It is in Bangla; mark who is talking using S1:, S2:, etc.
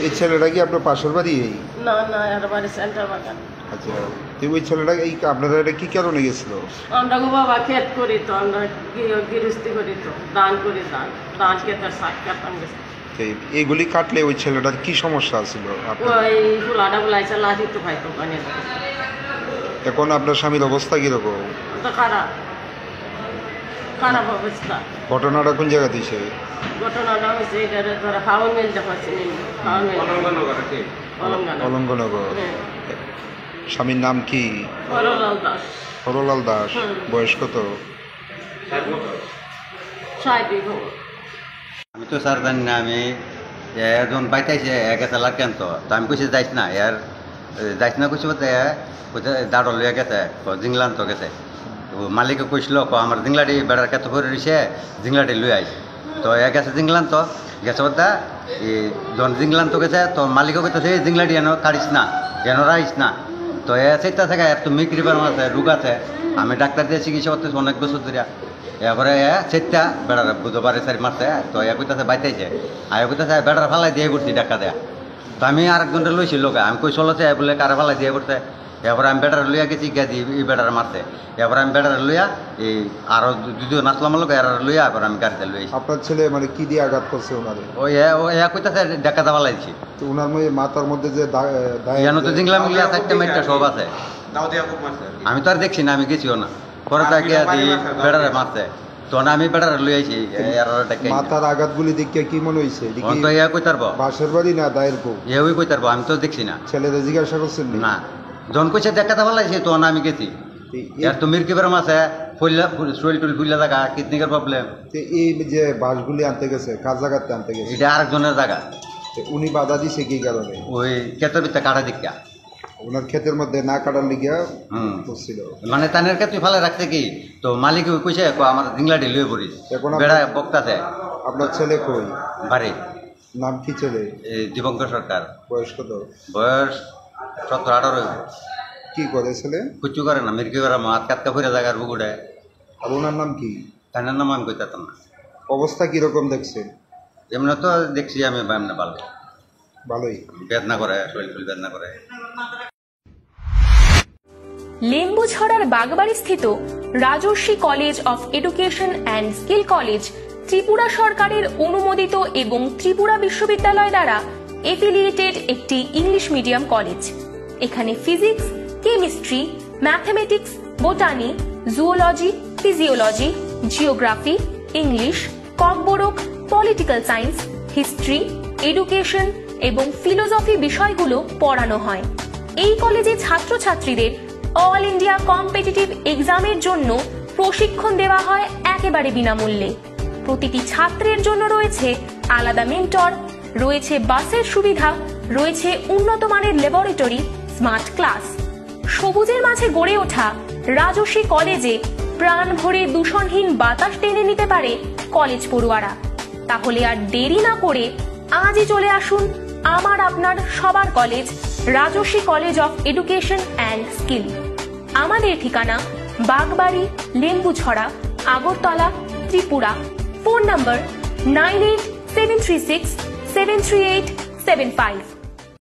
S1: এই ছেলেটা কি আপনার পাশের বাড়ি?
S2: না না, এর বাড়ি সেন্টার বাগান।
S1: আচ্ছা, তো ওই ছেলেটা এই আপনারা এটা কি কারণে গেছিল?
S2: আমরা গো বাবা ক্ষেত করি তো, আমরা গৃহস্থী করি তো, দান করি, দান ক্ষেতের শাক কাটতাম গেছে।
S1: এইগুলি কাটলে ওই ছেলেটার কি সমস্যা ছিল?
S2: ওই ফুলাটা বুলাইছে, লাঠি তো ভাই কোম্পানি।
S1: এখন আপনার স্বামীর অবস্থা কিরকম?
S2: তো খারাপ খারাপ অবস্থা।
S1: ঘটনাটা কোন জায়গা দিয়েছে?
S2: ঘটনাটা হয়েছে এটা ধরো হাওন মিল দেখাচ্ছে, হাওন মিল
S1: অলঙ্গনগর। স্বামীর নাম কি?
S2: হরলাল দাস।
S1: হরলাল দাস। বয়স কত?
S3: আমি তো স্যার জানি না, আমি একজন বাইতাইছে গেছে লাগান তো আমি কইছি যাইস না, এর যাইস না কইছি বলতে দাঁড় লইয়া গেছে জিংলান তো গেছে। মালিকে কইছিল আমার জিংলাটি বেড়ার ক্ষেত্রে ভরে রয়েছে, জিংলাটি লই আইস। তো গেছে জিংলান তো গেছে বলতে যখন জিংলান তো গেছে, তো মালিকও কইতেছে এই জিংলাটি এনে কাটিস না, এনে রাইস না। তো সেইটা থেকে একটু মিক্রিবার আছে, রোগ আছে। আমি ডাক্তার দিয়ে চিকিৎসা করতেছি অনেক বছর ধরে। এরপরে সেটা বেড়ার বুধবারে সারি মারছে, তো কইতাছে বাইতেছে কইতাছে বেড়ার ফালাই দিয়ে করছি ডাক্তার দেয়া। তো আমি আরেকজনটা লইছি লোক, আমি কই চলেছে বলে কারা ফালাই দিয়ে করছে। এরপরে আমি বেটার লইয়া গেছি, গেছি এই বেটার মারছে। এরপরে আমি বেটার লইয়া এই আরো দুজন নাচলাম লোক, এর লইয়া এবার আমি গাড়িতে লইছি।
S1: আপনার ছেলে মানে কি দিয়ে আঘাত করছে ওনারে?
S3: ওই কইতাছে ডাক্তার ফালাই দিছি।
S1: তো ওনার মাথার মধ্যে যে
S3: তো জিংলা মিংলা চারটে মাইটটা সব আছে, আমি তো আর দেখছি না, আমি গেছিও না। পরে তাকে বেড়ারে মারছে, তখন আমি বেড়ারে লই আইছি।
S1: মাথার আঘাতগুলি দেখে কি মনে হয়েছে?
S3: কইতারবো
S1: বাসের বাড়ি না দায়ের কো?
S3: কইতারবো, আমি তো দেখছি না।
S1: ছেলেদের জিজ্ঞাসা করছেন
S3: না? যখন কইছে দেখাতে পারলাইছে, তখন আমি গেছি। আর তো মির্কিবার মাছে শরীর টুল ফুলে থাকা, কিডনিকের প্রবলেম।
S1: এই যে বাসগুলি আনতে গেছে, কার জায়গাতে আনতে গেছে?
S3: এটা আরেকজনের জায়গা।
S1: উনি বাধা দিছে কি কারণে?
S3: ওই ক্ষেতের ভিতরে কাটা দিকা,
S1: ওনার ক্ষেতের মধ্যে না কাটার লিগিয়া করছিল।
S3: মানে তানের ক্ষেত্রে ফেলে রাখছে কি, তো মালিক কইছে আমার জিংলাটি লুয়ে পড়িস, বেড়া বক্তাছে।
S1: আপনার ছেলে কই?
S3: বাড়ি।
S1: নাম কি ছেলে?
S3: দীপঙ্কর সরকার।
S1: বয়স কত?
S3: বয়স 17-18।
S1: কি করে ছেলে?
S3: কুচু করে না, মির্কি করে মাছ কাটকা ফুরে জায়গার বুকুড়ে।
S1: আর ওনার নাম কি?
S3: তানের নাম আমি কইতাম না।
S1: অবস্থা কিরকম দেখছেন?
S3: এমনি তো দেখছি আমি ভালো,
S1: ভালোই।
S3: বেদনা করে, শরীর বেদনা করে।
S4: লেম্বুছড়ার বাগবাড়ি স্থিত Rajarshi college of education and skill college Tripura সরকারের অনুমোদিত এবং ত্রিপুরা বিশ্ববিদ্যালয় দ্বারা এফিলিয়েটেড একটি ইংলিশ মিডিয়াম কলেজ। এখানে physics, chemistry, mathematics, botany, zoology, physiology, geography, English, Kokborok, political science, history, education এবং ফিলোসফি বিষয়গুলো পড়ানো হয়। এই কলেজে ছাত্রছাত্রীদের অল ইন্ডিয়া কম্পিটিটিভ এক্সামের জন্য প্রশিক্ষণ দেওয়া হয় একেবারে বিনামূল্যে। প্রতিটি ছাত্রের জন্য রয়েছে আলাদা মেন্টর, রয়েছে বাসের সুবিধা, রয়েছে উন্নত মানের ল্যাবরেটরি, স্মার্ট ক্লাস। সবুজের মাঝে গড়ে ওঠা রাজর্ষি কলেজে প্রাণ ভরে দূষণহীন বাতাস টেনে নিতে পারে কলেজ পড়ুয়ারা। তাহলে আর দেরি না করে আজই চলে আসুন আমার আপনার সবার college Rajarshi college of education and skill. আমাদের ঠিকানা বাগবাড়ি, লেম্বুছড়া, আগরতলা, ত্রিপুরা। Phone number 9873673875।